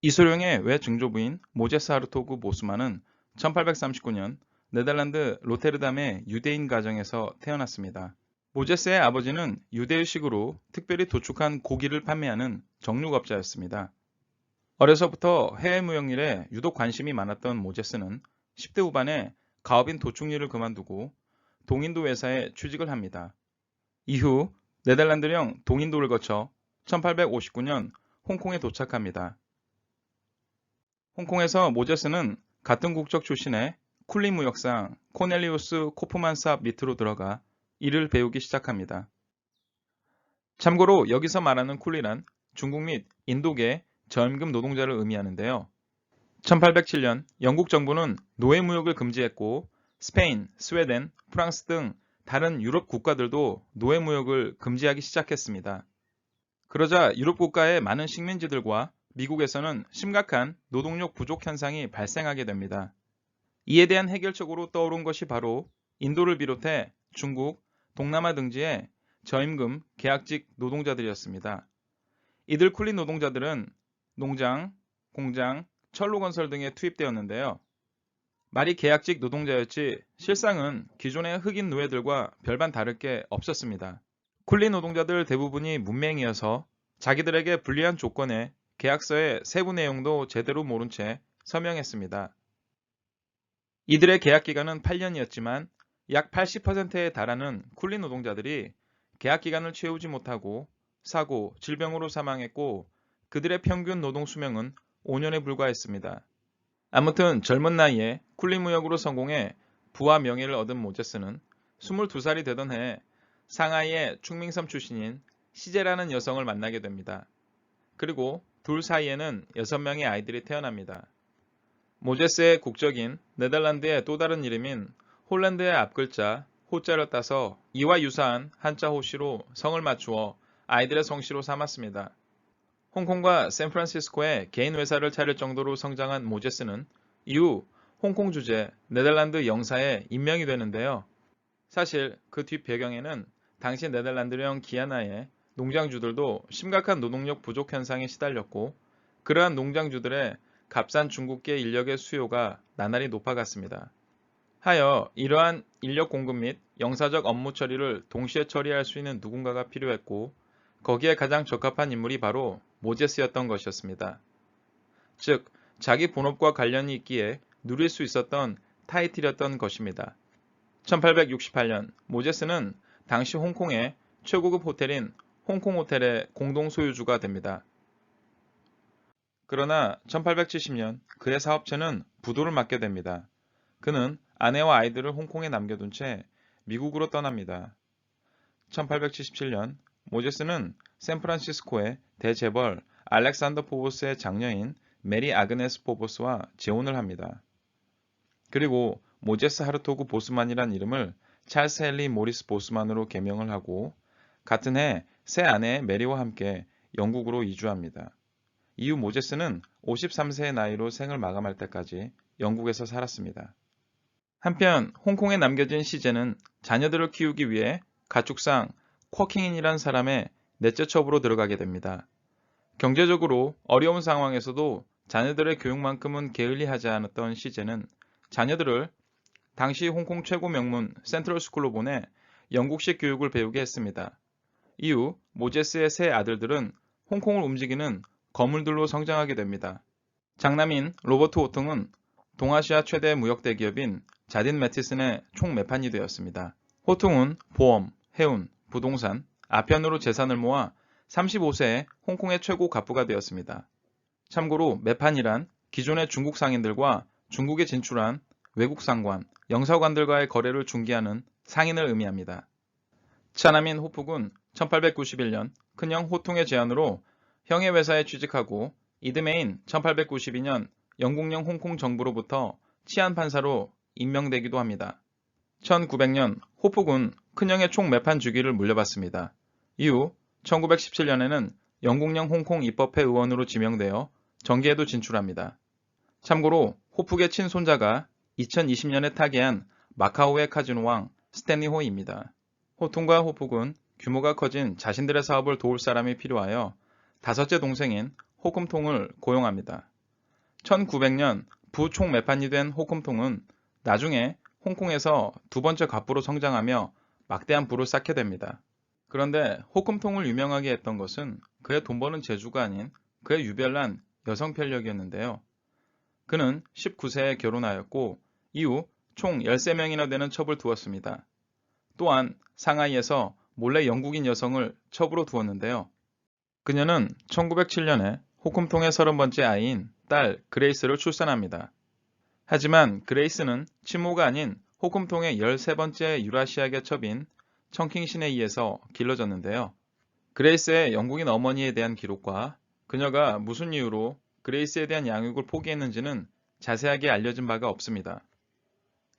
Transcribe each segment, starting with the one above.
이소룡의 외증조부인 모제스 하르토그 보스만은 1839년 네덜란드 로테르담의 유대인 가정에서 태어났습니다. 모제스의 아버지는 유대의식으로 특별히 도축한 고기를 판매하는 정육업자였습니다. 어려서부터 해외 무역일에 유독 관심이 많았던 모제스는 10대 후반에 가업인 도축 일을 그만두고 동인도 회사에 취직을 합니다. 이후 네덜란드령 동인도를 거쳐 1859년 홍콩에 도착합니다. 홍콩에서 모제스는 같은 국적 출신의 쿨리 무역상 코넬리우스 코프만 사업 밑으로 들어가 일을 배우기 시작합니다. 참고로 여기서 말하는 쿨리란 중국 및 인도계 저임금 노동자를 의미하는데요. 1807년 영국 정부는 노예무역을 금지했고 스페인, 스웨덴, 프랑스 등 다른 유럽 국가들도 노예무역을 금지하기 시작했습니다. 그러자 유럽 국가의 많은 식민지들과 미국에서는 심각한 노동력 부족 현상이 발생하게 됩니다. 이에 대한 해결책으로 떠오른 것이 바로 인도를 비롯해 중국, 동남아 등지의 저임금 계약직 노동자들이었습니다. 이들 쿨리 노동자들은 농장, 공장, 철로건설 등에 투입되었는데요. 말이 계약직 노동자였지 실상은 기존의 흑인 노예들과 별반 다를 게 없었습니다. 쿨리 노동자들 대부분이 문맹이어서 자기들에게 불리한 조건에 계약서의 세부 내용도 제대로 모른 채 서명했습니다. 이들의 계약 기간은 8년이었지만 약 80%에 달하는 쿨리 노동자들이 계약 기간을 채우지 못하고 사고, 질병으로 사망했고 그들의 평균 노동 수명은 5년에 불과했습니다. 아무튼 젊은 나이에 쿨리 무역으로 성공해 부와 명예를 얻은 모제스는 22살이 되던 해 상하이의 충밍섬 출신인 시제라는 여성을 만나게 됩니다. 그리고 둘 사이에는 6명의 아이들이 태어납니다. 모제스의 국적인 네덜란드의 또 다른 이름인 홀란드의 앞글자 호자를 따서 이와 유사한 한자 호시로 성을 맞추어 아이들의 성씨로 삼았습니다. 홍콩과 샌프란시스코에 개인 회사를 차릴 정도로 성장한 모제스는 이후 홍콩 주재 네덜란드 영사에 임명이 되는데요. 사실 그 뒷 배경에는 당시 네덜란드령 기아나의 농장주들도 심각한 노동력 부족 현상에 시달렸고 그러한 농장주들의 값싼 중국계 인력의 수요가 나날이 높아갔습니다. 하여 이러한 인력 공급 및 영사적 업무 처리를 동시에 처리할 수 있는 누군가가 필요했고 거기에 가장 적합한 인물이 바로 모제스였던 것이었습니다. 즉 자기 본업과 관련이 있기에 누릴 수 있었던 타이틀이었던 것입니다. 1868년 모제스는 당시 홍콩의 최고급 호텔인 홍콩호텔의 공동 소유주가 됩니다. 그러나 1870년 그의 사업체는 부도를 맞게 됩니다. 그는 아내와 아이들을 홍콩에 남겨둔 채 미국으로 떠납니다. 1877년 모제스는 샌프란시스코의 대재벌 알렉산더 포보스의 장녀인 메리 아그네스 포보스와 재혼을 합니다. 그리고 모제스 하르토그 보스만이란 이름을 찰스 헨리 모리스 보스만으로 개명을 하고 같은 해 새 아내 메리와 함께 영국으로 이주합니다. 이후 모제스는 53세의 나이로 생을 마감할 때까지 영국에서 살았습니다. 한편 홍콩에 남겨진 시제는 자녀들을 키우기 위해 가축상 쿼킹인이란 사람의 넷째 첩으로 들어가게 됩니다. 경제적으로 어려운 상황에서도 자녀들의 교육만큼은 게을리하지 않았던 시제는 자녀들을 당시 홍콩 최고 명문 센트럴 스쿨로 보내 영국식 교육을 배우게 했습니다. 이후 모제스의 세 아들들은 홍콩을 움직이는 거물들로 성장하게 됩니다. 장남인 로버트 호통은 동아시아 최대 무역 대기업인 자딘 매티슨의 총매판이 되었습니다. 호통은 보험, 해운, 부동산, 아편으로 재산을 모아 35세에 홍콩의 최고 갑부가 되었습니다. 참고로 매판이란 기존의 중국 상인들과 중국에 진출한 외국 상관, 영사관들과의 거래를 중개하는 상인을 의미합니다. 차남인 호푹은 1891년 큰형 호통의 제안으로 형의 회사에 취직하고 이듬해인 1892년 영국령 홍콩 정부로부터 치안판사로 임명되기도 합니다. 1900년 호푹은 큰형의 총매판 주기를 물려받습니다. 이후 1917년에는 영국령 홍콩 입법회 의원으로 지명되어 정계에도 진출합니다. 참고로 호푹의 친손자가 2020년에 타계한 마카오의 카지노왕 스탠리 호이입니다. 호통과 호푹은 규모가 커진 자신들의 사업을 도울 사람이 필요하여 다섯째 동생인 호금통을 고용합니다. 1900년 부총 매판이 된 호금통은 나중에 홍콩에서 두 번째 갑부로 성장하며 막대한 부를 쌓게 됩니다. 그런데 호금통을 유명하게 했던 것은 그의 돈 버는 재주가 아닌 그의 유별난 여성 편력이었는데요. 그는 19세에 결혼하였고 이후 총 13명이나 되는 첩을 두었습니다. 또한 상하이에서 몰래 영국인 여성을 첩으로 두었는데요. 그녀는 1907년에 호금통의 30번째 아이인 딸 그레이스를 출산합니다. 하지만 그레이스는 친모가 아닌 호금통의 13번째 유라시아계 첩인 청킹신에 의해서 길러졌는데요. 그레이스의 영국인 어머니에 대한 기록과 그녀가 무슨 이유로 그레이스에 대한 양육을 포기했는지는 자세하게 알려진 바가 없습니다.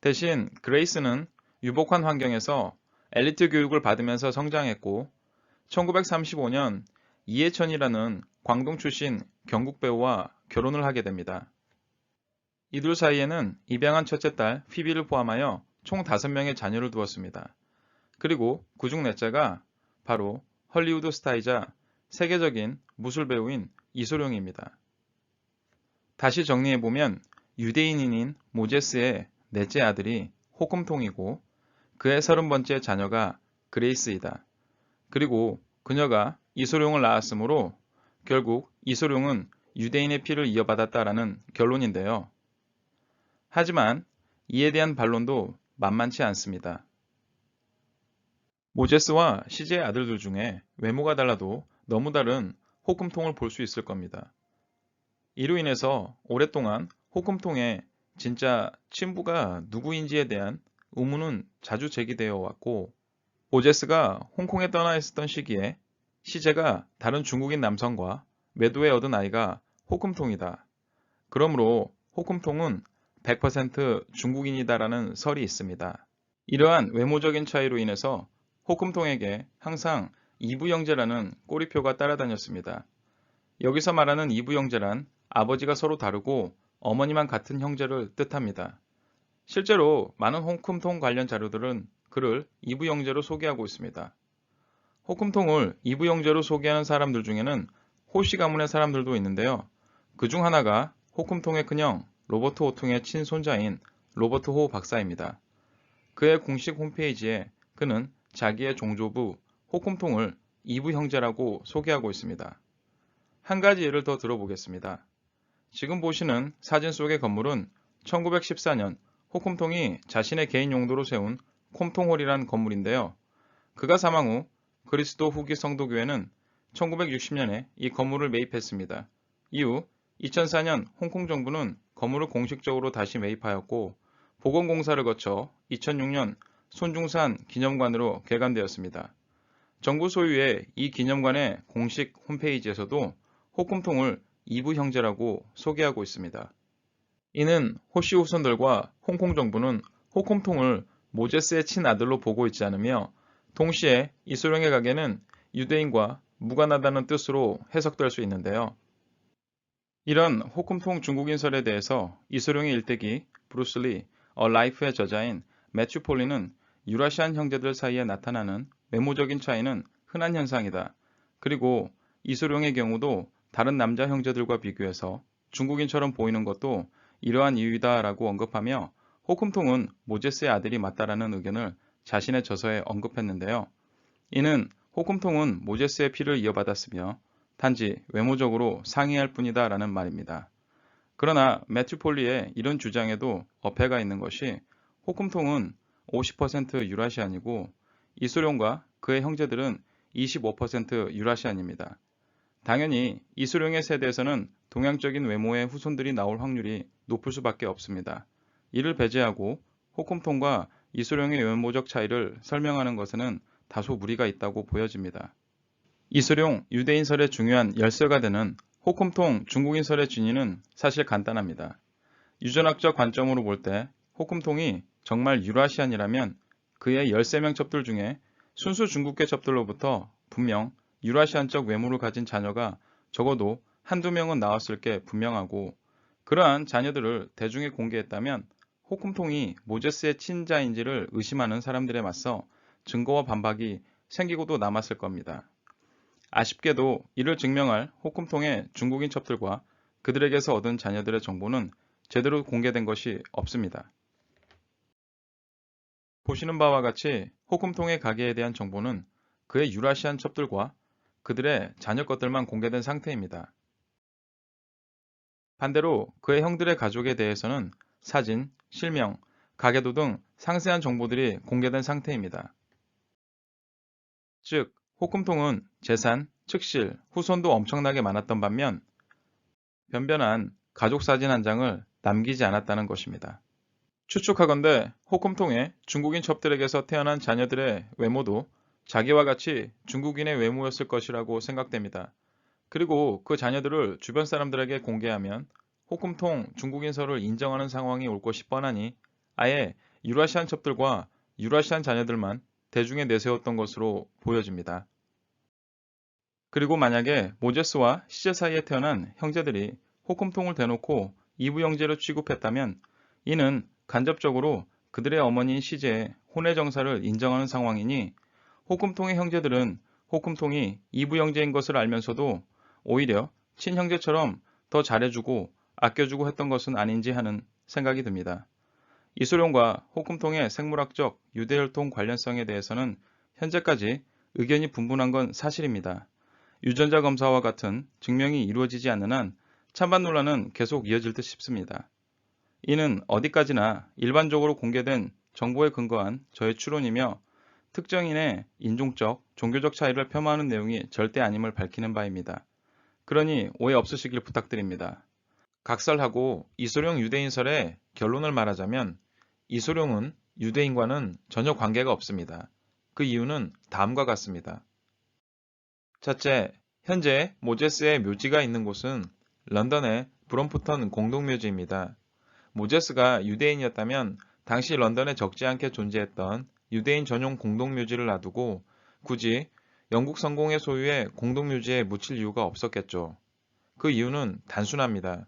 대신 그레이스는 유복한 환경에서 엘리트 교육을 받으면서 성장했고 1935년 이해천이라는 광동 출신 경국 배우와 결혼을 하게 됩니다. 이둘 사이에는 입양한 첫째 딸 피비를 포함하여 총 5명의 자녀를 두었습니다. 그리고 그중 넷째가 바로 헐리우드 스타이자 세계적인 무술 배우인 이소룡입니다. 다시 정리해보면 유대인인 모제스의 넷째 아들이 호금통이고 그의 30번째 자녀가 그레이스이다. 그리고 그녀가 이소룡을 낳았으므로 결국 이소룡은 유대인의 피를 이어받았다라는 결론인데요. 하지만 이에 대한 반론도 만만치 않습니다. 모제스와 시제의 아들들 중에 외모가 달라도 너무 다른 호금통을 볼 수 있을 겁니다. 이로 인해서 오랫동안 호금통의 진짜 친부가 누구인지에 대한 의문은 자주 제기되어 왔고 모제스가 홍콩에 떠나 있었던 시기에 시제가 다른 중국인 남성과 매도해 얻은 아이가 호금통이다. 그러므로 호금통은 100% 중국인이다라는 설이 있습니다. 이러한 외모적인 차이로 인해서 호금통에게 항상 이부 형제라는 꼬리표가 따라다녔습니다. 여기서 말하는 이부 형제란 아버지가 서로 다르고 어머니만 같은 형제를 뜻합니다. 실제로 많은 호금통 관련 자료들은 그를 이부 형제로 소개하고 있습니다. 호금통을 이부 형제로 소개하는 사람들 중에는 호씨 가문의 사람들도 있는데요. 그중 하나가 호금통의 큰형 로버트 호통의 친손자인 로버트 호 박사입니다. 그의 공식 홈페이지에 그는 자기의 종조부 호금통을 이부 형제라고 소개하고 있습니다. 한 가지 예를 더 들어보겠습니다. 지금 보시는 사진 속의 건물은 1914년 호금통이 자신의 개인 용도로 세운 콤통홀이란 건물인데요. 그가 사망 후 그리스도 후기 성도교회는 1960년에 이 건물을 매입했습니다. 이후 2004년 홍콩 정부는 건물을 공식적으로 다시 매입하였고 보건공사를 거쳐 2006년 손중산 기념관으로 개관되었습니다. 정부 소유의 이 기념관의 공식 홈페이지에서도 호금통을 이부 형제라고 소개하고 있습니다. 이는 호씨 후손들과 홍콩 정부는 호금통을 모제스의 친아들로 보고 있지 않으며 동시에 이소룡의 가계는 유대인과 무관하다는 뜻으로 해석될 수 있는데요. 이런 호금통 중국인설에 대해서 이소룡의 일대기 브루슬리 A Life의 저자인 매튜 폴리는 유라시안 형제들 사이에 나타나는 외모적인 차이는 흔한 현상이다. 그리고 이소룡의 경우도 다른 남자 형제들과 비교해서 중국인처럼 보이는 것도 이러한 이유이다 라고 언급하며 호금통은 모제스의 아들이 맞다라는 의견을 자신의 저서에 언급했는데요. 이는 호금통은 모제스의 피를 이어받았으며 단지 외모적으로 상이할 뿐이다 라는 말입니다. 그러나 매튜 폴리의 이런 주장에도 어폐가 있는 것이 호금통은 50% 유라시안이고 이소룡과 그의 형제들은 25% 유라시안입니다. 당연히 이소룡의 세대에서는 동양적인 외모의 후손들이 나올 확률이 높을 수밖에 없습니다. 이를 배제하고 호금통과 이소룡의 외모적 차이를 설명하는 것에는 다소 무리가 있다고 보여집니다. 이소룡 유대인설의 중요한 열쇠가 되는 호금통 중국인설의 진위는 사실 간단합니다. 유전학적 관점으로 볼 때 호금통이 정말 유라시안이라면 그의 13명 첩들 중에 순수 중국계 첩들로부터 분명 유라시안적 외모를 가진 자녀가 적어도 한두 명은 나왔을 게 분명하고 그러한 자녀들을 대중에 공개했다면 호금통이 모제스의 친자인지를 의심하는 사람들에 맞서 증거와 반박이 생기고도 남았을 겁니다. 아쉽게도 이를 증명할 호금통의 중국인 첩들과 그들에게서 얻은 자녀들의 정보는 제대로 공개된 것이 없습니다. 보시는 바와 같이 호금통의 가계에 대한 정보는 그의 유라시안 첩들과 그들의 자녀 것들만 공개된 상태입니다. 반대로 그의 형들의 가족에 대해서는 사진, 실명, 가계도 등 상세한 정보들이 공개된 상태입니다. 즉, 호금통은 재산, 측실, 후손도 엄청나게 많았던 반면 변변한 가족 사진 한 장을 남기지 않았다는 것입니다. 추측하건대 호금통의 중국인 첩들에게서 태어난 자녀들의 외모도 자기와 같이 중국인의 외모였을 것이라고 생각됩니다. 그리고 그 자녀들을 주변 사람들에게 공개하면 호금통 중국인서를 인정하는 상황이 올 것이 뻔하니 아예 유라시안 첩들과 유라시안 자녀들만 대중에 내세웠던 것으로 보여집니다. 그리고 만약에 모제스와 시제 사이에 태어난 형제들이 호금통을 대놓고 이부 형제로 취급했다면 이는 간접적으로 그들의 어머니인 시제의 혼외 정사를 인정하는 상황이니 호금통의 형제들은 호금통이 이부 형제인 것을 알면서도 오히려 친형제처럼 더 잘해주고 아껴주고 했던 것은 아닌지 하는 생각이 듭니다. 이소룡과 호금통의 생물학적 유대혈통 관련성에 대해서는 현재까지 의견이 분분한 건 사실입니다. 유전자 검사와 같은 증명이 이루어지지 않는 한 찬반 논란은 계속 이어질 듯 싶습니다. 이는 어디까지나 일반적으로 공개된 정보에 근거한 저의 추론이며 특정인의 인종적, 종교적 차이를 폄하하는 내용이 절대 아님을 밝히는 바입니다. 그러니 오해 없으시길 부탁드립니다. 각설하고 이소룡 유대인설의 결론을 말하자면 이소룡은 유대인과는 전혀 관계가 없습니다. 그 이유는 다음과 같습니다. 첫째, 현재 모제스의 묘지가 있는 곳은 런던의 브롬프턴 공동묘지입니다. 모제스가 유대인이었다면 당시 런던에 적지 않게 존재했던 유대인 전용 공동묘지를 놔두고 굳이 영국 성공의 소유의 공동묘지에 묻힐 이유가 없었겠죠. 그 이유는 단순합니다.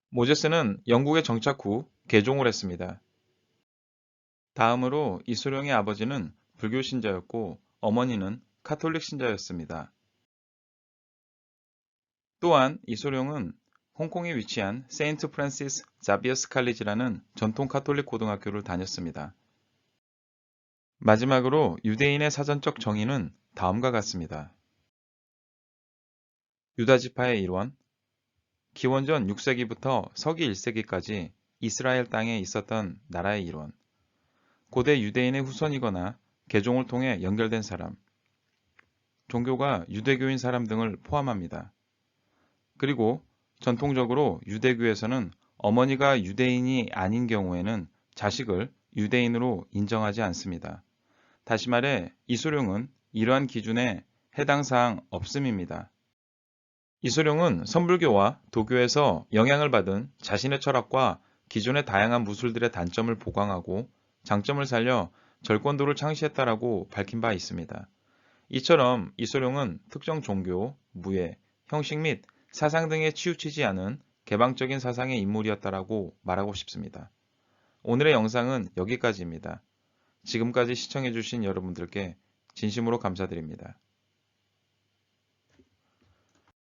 모제스는 영국에 정착 후 개종을 했습니다. 다음으로 이소룡의 아버지는 불교 신자였고 어머니는 카톨릭 신자였습니다. 또한 이소룡은 홍콩에 위치한 세인트 프란시스 자비어스 칼리지라는 전통 카톨릭 고등학교를 다녔습니다. 마지막으로 유대인의 사전적 정의는 다음과 같습니다. 유다지파의 일원, 기원전 6세기부터 서기 1세기까지 이스라엘 땅에 있었던 나라의 일원, 고대 유대인의 후손이거나 개종을 통해 연결된 사람, 종교가 유대교인 사람 등을 포함합니다. 그리고 전통적으로 유대교에서는 어머니가 유대인이 아닌 경우에는 자식을 유대인으로 인정하지 않습니다. 다시 말해 이소룡은 이러한 기준에 해당 사항 없음입니다. 이소룡은 선불교와 도교에서 영향을 받은 자신의 철학과 기존의 다양한 무술들의 단점을 보강하고 장점을 살려 절권도를 창시했다라고 밝힌 바 있습니다. 이처럼 이소룡은 특정 종교, 무예, 형식 및 사상 등에 치우치지 않은 개방적인 사상의 인물이었다라고 말하고 싶습니다. 오늘의 영상은 여기까지입니다. 지금까지 시청해주신 여러분들께 진심으로 감사드립니다.